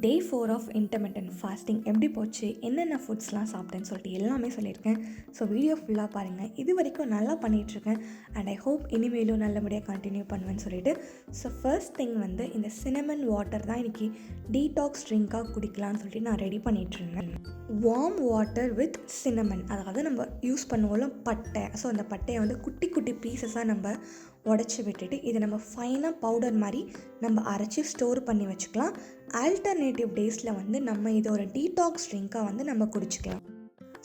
Day 4 of intermittent fasting எப்படி போச்சு, என்னென்ன ஃபுட்ஸ்லாம் சாப்பிட்டேன்னு சொல்லிட்டு எல்லாமே சொல்லியிருக்கேன். ஸோ வீடியோ ஃபுல்லாக பாருங்கள். இது வரைக்கும் நல்லா பண்ணிகிட்ருக்கேன் அண்ட் ஐ ஹோப் இனிமேலும் நல்லபடியாக கண்டினியூ பண்ணுவேன்னு சொல்லிட்டு. ஸோ ஃபர்ஸ்ட் திங் வந்து இந்த சினமன் வாட்டர் தான் இன்றைக்கி டீடாக்ஸ் ட்ரிங்காக குடிக்கலான்னு சொல்லிட்டு நான் ரெடி பண்ணிகிட்ருந்தேன். வார்ம் வாட்டர் வித் சினமன், அதாவது நம்ம யூஸ் பண்ணுவோம்ல பட்டை. ஸோ அந்த பட்டையை வந்து குட்டி குட்டி பீசஸாக நம்ம உடச்சி விட்டுட்டு இதை நம்ம ஃபைனாக பவுடர் மாதிரி நம்ம அரைச்சி ஸ்டோர் பண்ணி வச்சுக்கலாம். ஆல்டர்னேட்டிவ் டேஸில் வந்து நம்ம இதை ஒரு டீடாக்ஸ் ட்ரிங்காக வந்து நம்ம குடிச்சிக்கலாம்.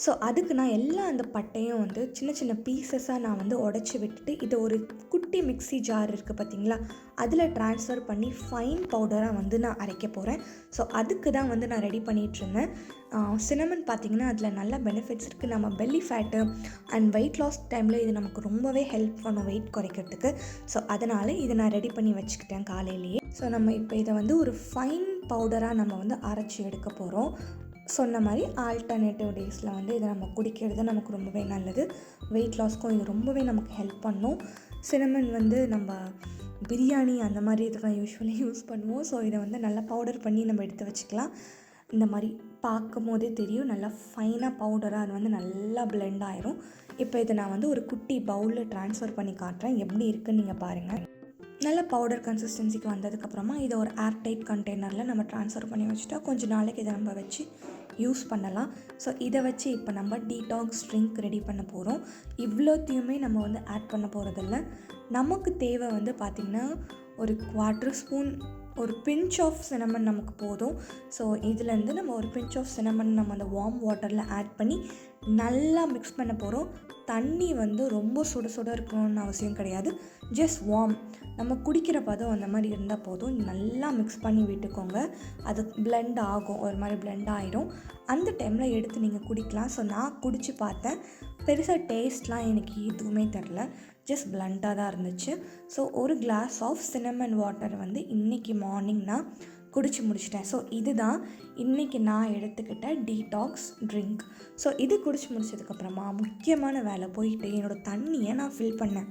ஸோ அதுக்கு நான் எல்லா அந்த பட்டையும் வந்து சின்ன சின்ன பீசஸாக நான் வந்து உடச்சி விட்டுட்டு இதை ஒரு குட்டி மிக்ஸி ஜார் இருக்குது பார்த்திங்களா, அதில் ட்ரான்ஸ்ஃபர் பண்ணி ஃபைன் பவுடராக வந்து நான் அரைக்க போகிறேன். ஸோ அதுக்கு தான் வந்து நான் ரெடி பண்ணிகிட்ருந்தேன். சினமன் பார்த்திங்கன்னா அதில் நல்ல பெனிஃபிட்ஸ் இருக்குது. நம்ம belly fat and weight loss டைமில் இது நமக்கு ரொம்பவே ஹெல்ப் பண்ணும் வெயிட் குறைக்கிறதுக்கு. ஸோ அதனால் இதை நான் ரெடி பண்ணி வச்சுக்கிட்டேன் காலையிலேயே. ஸோ நம்ம இப்போ இதை வந்து ஒரு ஃபைன் பவுடராக நம்ம வந்து அரைச்சி எடுக்க போகிறோம். சொன்ன மாதிரி ஆல்டர்னேட்டிவ் டேஸில் வந்து இதை நம்ம குடிக்கிறது நமக்கு ரொம்பவே நல்லது. வெயிட் லாஸ்க்கும் இது ரொம்பவே நமக்கு ஹெல்ப் பண்ணும். சினமன் வந்து நம்ம பிரியாணி அந்த மாதிரி இதுதான் யூஸ்வலி யூஸ் பண்ணுவோம். ஸோ இதை வந்து நல்லா பவுடர் பண்ணி நம்ம எடுத்து வச்சுக்கலாம். இந்த மாதிரி பார்க்கும் போதே தெரியும், நல்லா ஃபைனாக பவுடராக அது வந்து நல்லா பிளெண்ட் ஆயிரும். இப்போ இதை நான் வந்து ஒரு குட்டி பவுலில் ட்ரான்ஸ்ஃபர் பண்ணி காட்டுறேன், எப்படி இருக்குன்னு நீங்கள் பாருங்கள். நல்ல பவுடர் கன்சிஸ்டன்சிக்கு வந்ததுக்கப்புறமா இதை ஒரு ஏர்டைட் கண்டெய்னரில் நம்ம ட்ரான்ஸ்ஃபர் பண்ணி வச்சுட்டா கொஞ்சம் நாளைக்கு இதை நம்ம வச்சு யூஸ் பண்ணலாம். ஸோ இதை வச்சு இப்போ நம்ம டீடாக்ஸ் ட்ரிங்க் ரெடி பண்ண போகிறோம். இவ்வளோத்தையுமே நம்ம வந்து ஆட் பண்ண போகிறதில்ல. நமக்கு தேவை வந்து பார்த்திங்கன்னா ஒரு 1/4 ஸ்பூன், ஒரு பிஞ்ச் ஆஃப் சினமன் நமக்கு போதும். ஸோ இதுலேருந்து நம்ம ஒரு பிஞ்ச் ஆஃப் சினமன் நம்ம அந்த வார்ம் வாட்டரில் ஆட் பண்ணி நல்லா மிக்ஸ் பண்ண போகிறோம். தண்ணி வந்து ரொம்ப சுட சுட இருக்கணும்னு அவசியம் கிடையாது, ஜஸ்ட் வார்ம், நம்ம குடிக்கிற பதம் அந்த மாதிரி இருந்தால் போதும். நல்லா மிக்ஸ் பண்ணி விட்டுக்கோங்க. அது பிளெண்ட் ஆகும், ஒரு மாதிரி பிளெண்ட் ஆகிடும். அந்த டைமில் எடுத்து நீங்கள் குடிக்கலாம். ஸோ நான் குடித்து பார்த்தேன், பெருசாக டேஸ்ட்லாம் எனக்கு எதுவுமே தெரில, ஜஸ்ட் பிளண்டாக தான் இருந்துச்சு. ஸோ ஒரு கிளாஸ் ஆஃப் சினமன் வாட்டர் வந்து இன்றைக்கி மார்னிங் நான் குடிச்சு முடிச்சிட்டேன். ஸோ இதுதான் இன்றைக்கி நான் எடுத்துக்கிட்ட டீடாக்ஸ் ட்ரிங்க். ஸோ இது குடிச்சு முடிச்சதுக்கப்புறமா முக்கியமான வேலை போயிட்டு என்னோடய தண்ணியை நான் ஃபில் பண்ணேன்.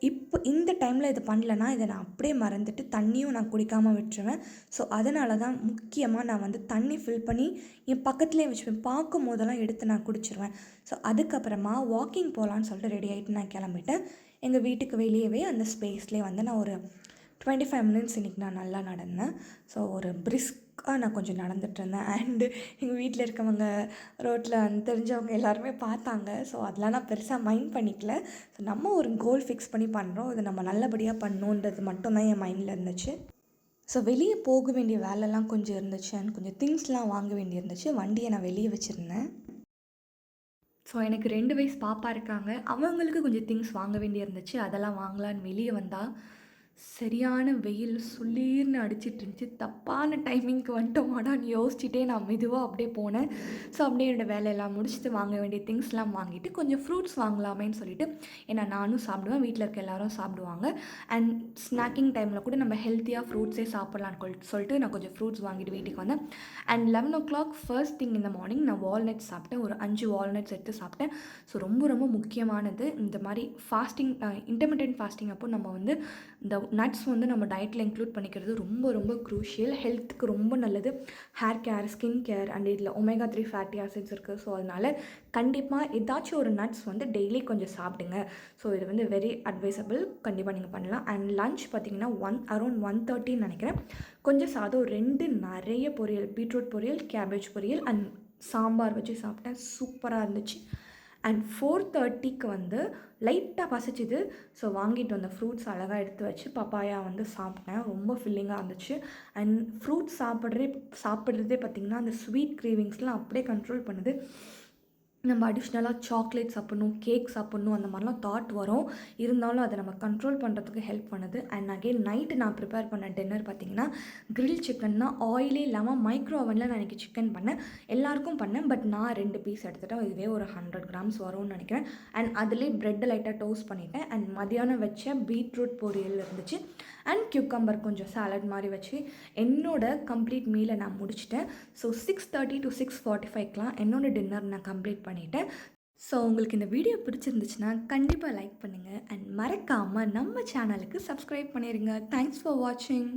இப்போ இந்த டைமில் இது பண்ணலன்னா இதை நான் அப்படியே மறந்துட்டு தண்ணியும் நான் குடிக்காமல் விட்டுருவேன். ஸோ அதனால தான் முக்கியமாக நான் வந்து தண்ணி ஃபில் பண்ணி என் பக்கத்துலேயே வச்சுப்பேன். பார்க்கும் போதெல்லாம் எடுத்து நான் குடிச்சிருவேன். ஸோ அதுக்கப்புறமா வாக்கிங் போகலான்னு சொல்லிட்டு ரெடி ஆகிட்டு நான் கிளம்பிட்டேன். எங்கள் வீட்டுக்கு வெளியவே அந்த ஸ்பேஸ்லேயே வந்து நான் ஒரு 25 மினிட்ஸ் இன்றைக்கி நான் நல்லா நடந்தேன். ஸோ ஒரு பிரிஸ்காக நான் கொஞ்சம் நடந்துகிட்டு இருந்தேன். அண்டு எங்கள் வீட்டில் இருக்கவங்க, ரோட்டில் தெரிஞ்சவங்க எல்லாருமே பார்த்தாங்க. ஸோ அதெல்லாம் நான் பெருசாக மைண்ட் பண்ணிக்கல. ஸோ நம்ம ஒரு கோல் ஃபிக்ஸ் பண்ணி பண்ணுறோம், இது நம்ம நல்லபடியாக பண்ணணுன்றது மட்டும்தான் என் மைண்டில் இருந்துச்சு. ஸோ வெளியே போக வேண்டிய வேலைலாம் கொஞ்சம் இருந்துச்சு அண்ட் கொஞ்சம் திங்ஸ்லாம் வாங்க வேண்டி இருந்துச்சு. வண்டியை நான் வெளியே வச்சுருந்தேன். ஸோ எனக்கு 2 வயசு பாப்பா இருக்காங்க, அவங்களுக்கு கொஞ்சம் திங்ஸ் வாங்க வேண்டி இருந்துச்சு. அதெல்லாம் வாங்கலான்னு வெளியே வந்தால் சரியான வெயில் சுளீர்னு அடிச்சிட்டு இருந்துச்சு. தப்பான டைமிங்க்கு வந்துட்டோமாடான்னு யோசிச்சுட்டே நான் மெதுவாக அப்படியே போனேன். ஸோ அப்படியே என்னோடய வேலையெல்லாம் முடிச்சுட்டு வாங்க வேண்டிய திங்ஸ்லாம் வாங்கிட்டு கொஞ்சம் ஃப்ரூட்ஸ் வாங்கலாமேன்னு சொல்லிட்டு, ஏன்னா நானும் சாப்பிடுவேன், வீட்டில் இருக்க எல்லோரும் சாப்பிடுவாங்க. அண்ட் ஸ்நாக்கிங் டைமில் கூட நம்ம ஹெல்த்தியாக ஃப்ரூட்ஸே சாப்பிட்லான்னு சொல்லிட்டு நான் கொஞ்சம் ஃப்ரூட்ஸ் வாங்கிட்டு வீட்டுக்கு வந்தேன். அண்ட் 11 o'clock ஃபர்ஸ்ட் திங் இந்த மார்னிங் நான் வால்நட்ஸ் சாப்பிட்டேன். ஒரு 5 வால்நட்ஸ் எடுத்து சாப்பிட்டேன். ஸோ ரொம்ப ரொம்ப முக்கியமானது இந்த மாதிரி ஃபாஸ்டிங், இன்டர்மிட்டன்ட் ஃபாஸ்டிங் அப்போ நம்ம வந்து இந்த நட்ஸ் வந்து நம்ம டயட்டில் இன்க்ளூட் பண்ணிக்கிறது ரொம்ப ரொம்ப க்ரூஷியல். ஹெல்த்துக்கு ரொம்ப நல்லது. Hair care, skin care and இதில் omega-3 ஃபேட்டி ஆசிட்ஸ் இருக்குது. ஸோ அதனால் கண்டிப்பாக ஏதாச்சும் ஒரு நட்ஸ் வந்து டெய்லி கொஞ்சம் சாப்பிடுங்க. ஸோ இது வந்து வெரி அட்வைசபிள், கண்டிப்பாக நீங்கள் பண்ணலாம். அண்ட் லன்ச் பார்த்திங்கன்னா அரௌண்ட் 1:30 நினைக்கிறேன். கொஞ்சம் சாதம், 2 நிறைய பொரியல், பீட்ரூட் பொரியல், கேபேஜ் பொரியல் அண்ட் சாம்பார் வச்சு சாப்பிட்டேன். சூப்பராக இருந்துச்சு. அண்ட் 4:30க்கு வந்து லைட்டாக பசிச்சுது. ஸோ வாங்கிட்டு வந்த ஃப்ரூட்ஸ் அழகாக எடுத்து வச்சு பப்பாயா வந்து சாப்பிட்டேன். ரொம்ப ஃபில்லிங்காக இருந்துச்சு. அண்ட் ஃப்ரூட்ஸ் சாப்பிட்றதே பார்த்திங்கன்னா அந்த ஸ்வீட் கிரேவிங்ஸ்லாம் அப்படியே கண்ட்ரோல் பண்ணுது. நம்ம அடிஷ்னலாக சாக்லேட் சாப்பிட்ணும், கேக் சாப்பிட்ணும் அந்த மாதிரிலாம் தாட் வரும். இருந்தாலும் அதை நம்ம கண்ட்ரோல் பண்ணுறதுக்கு ஹெல்ப் பண்ணுது. அண்ட் அகெயின் நைட்டு நான் ப்ரிப்பேர் பண்ண டின்னர் பார்த்திங்கன்னா கிரில் சிக்கன் தான். ஆயிலே இல்லாமல் மைக்ரோ ஓவனில் நான் இன்றைக்கி சிக்கன் பண்ணேன். எல்லாருக்கும் பண்ணேன், பட் நான் 2 பீஸ் எடுத்துகிட்டேன். இதுவே ஒரு 100 கிராம்ஸ் வரும்னு நினைக்கிறேன். அண்ட் அதிலே ப்ரெட்டை லைட்டாக டோஸ்ட் பண்ணிட்டேன். அண்ட் மதியானம் வச்ச பீட்ரூட் பொரியல் இருந்துச்சு. அண்ட் கியூக்கம்பர் கொஞ்சம் சாலட் மாதிரி வச்சு என்னோட கம்ப்ளீட் மீலை நான் முடிச்சிட்டேன். ஸோ 6:30 to 6:45க்கெலாம் என்னோடய டின்னர் நான் கம்ப்ளீட் பண்ணிட்டேன். ஸோ உங்களுக்கு இந்த வீடியோ பிடிச்சிருந்துச்சுன்னா கண்டிப்பாக லைக் பண்ணுங்கள் அண்ட் மறக்காமல் நம்ம சேனலுக்கு சப்ஸ்கிரைப் பண்ணிடுங்க. தேங்க்ஸ் ஃபார் வாட்சிங்.